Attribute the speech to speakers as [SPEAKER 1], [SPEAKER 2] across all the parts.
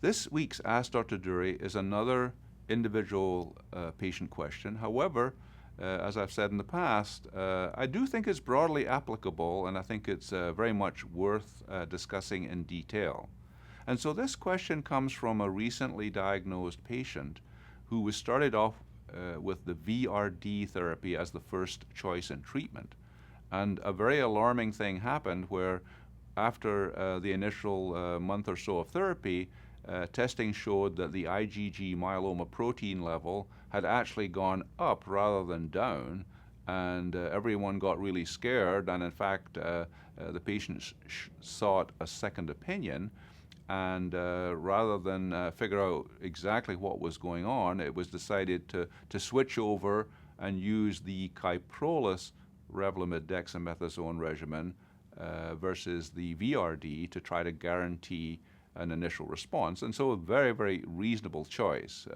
[SPEAKER 1] This week's Ask Dr. Durie is another individual patient question. However, as I've said in the past, I do think it's broadly applicable, and I think it's very much worth discussing in detail. And so this question comes from a recently diagnosed patient who was started off with the VRD therapy as the first choice in treatment. And a very alarming thing happened where after the initial month or so of therapy, testing showed that the IgG myeloma protein level had actually gone up rather than down, and everyone got really scared, and in fact the patient sought a second opinion, and rather than figure out exactly what was going on, it was decided to switch over and use the Kyprolis Revlimid dexamethasone regimen versus the VRD to try to guarantee an initial response. And so a very, very reasonable choice.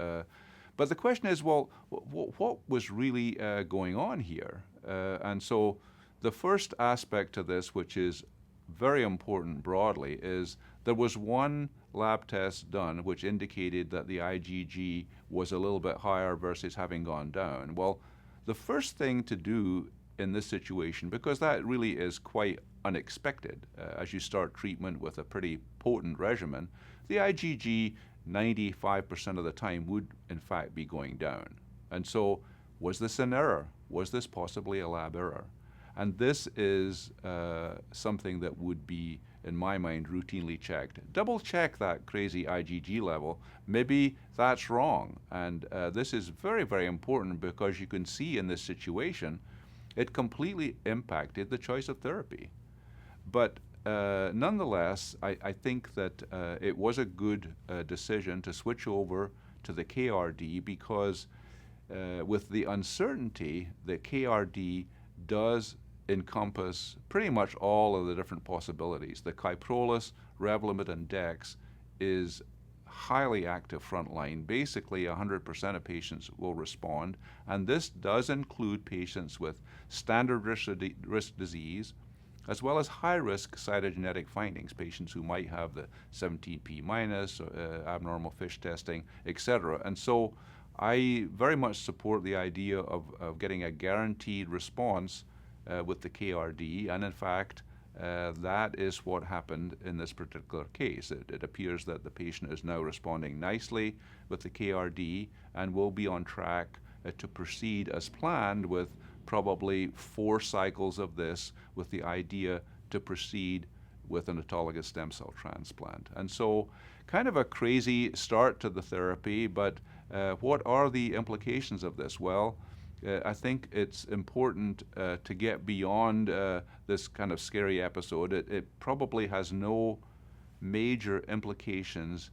[SPEAKER 1] But the question is, well, what was really going on here? And so the first aspect to this, which is very important broadly, is there was one lab test done which indicated that the IgG was a little bit higher versus having gone down. Well, the first thing to do in this situation, because that really is quite unexpected as you start treatment with a pretty potent regimen, the IgG 95% of the time would in fact be going down. And so was this an error? Was this possibly a lab error? And this is something that would be, in my mind, routinely checked. Double check that crazy IgG level. Maybe that's wrong. And this is very, very important because you can see in this situation, it completely impacted the choice of therapy. But nonetheless, I think that it was a good decision to switch over to the KRD because with the uncertainty, the KRD does encompass pretty much all of the different possibilities. The Kyprolis, Revlimid, and Dex is highly active frontline. Basically, 100% of patients will respond, and this does include patients with standard risk disease, as well as high-risk cytogenetic findings, patients who might have the 17p minus, abnormal FISH testing, etc. And so I very much support the idea of getting a guaranteed response with the KRD, and in fact, that is what happened in this particular case. It appears that the patient is now responding nicely with the KRD and will be on track to proceed as planned with probably 4 cycles of this, with the idea to proceed with an autologous stem cell transplant. And so kind of a crazy start to the therapy, but what are the implications of this? Well, I think it's important to get beyond this kind of scary episode. It probably has no major implications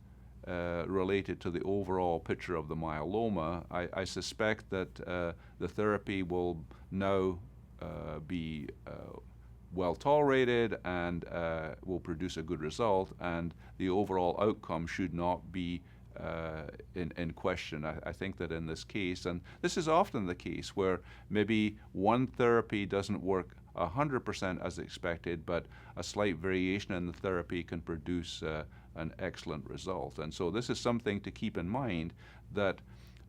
[SPEAKER 1] related to the overall picture of the myeloma. I suspect that the therapy will now be well tolerated and will produce a good result, and the overall outcome should not be in question. I think that in this case, and this is often the case where maybe one therapy doesn't work 100% as expected, but a slight variation in the therapy can produce an excellent result. And so this is something to keep in mind, that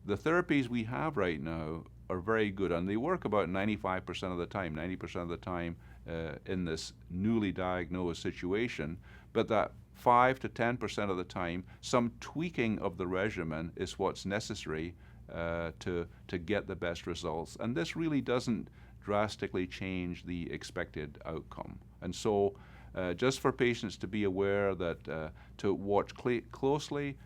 [SPEAKER 1] the therapies we have right now are very good, and they work about 95% of the time, 90% of the time in this newly diagnosed situation, but that 5 to 10% of the time, some tweaking of the regimen is what's necessary to get the best results. And this really doesn't drastically change the expected outcome. And so just for patients to be aware that to watch closely,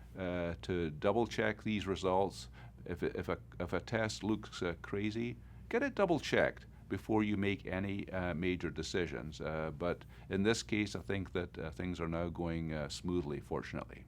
[SPEAKER 1] to double check these results. If a test looks crazy, get it double checked before you make any major decisions. But in this case, I think that things are now going smoothly, fortunately.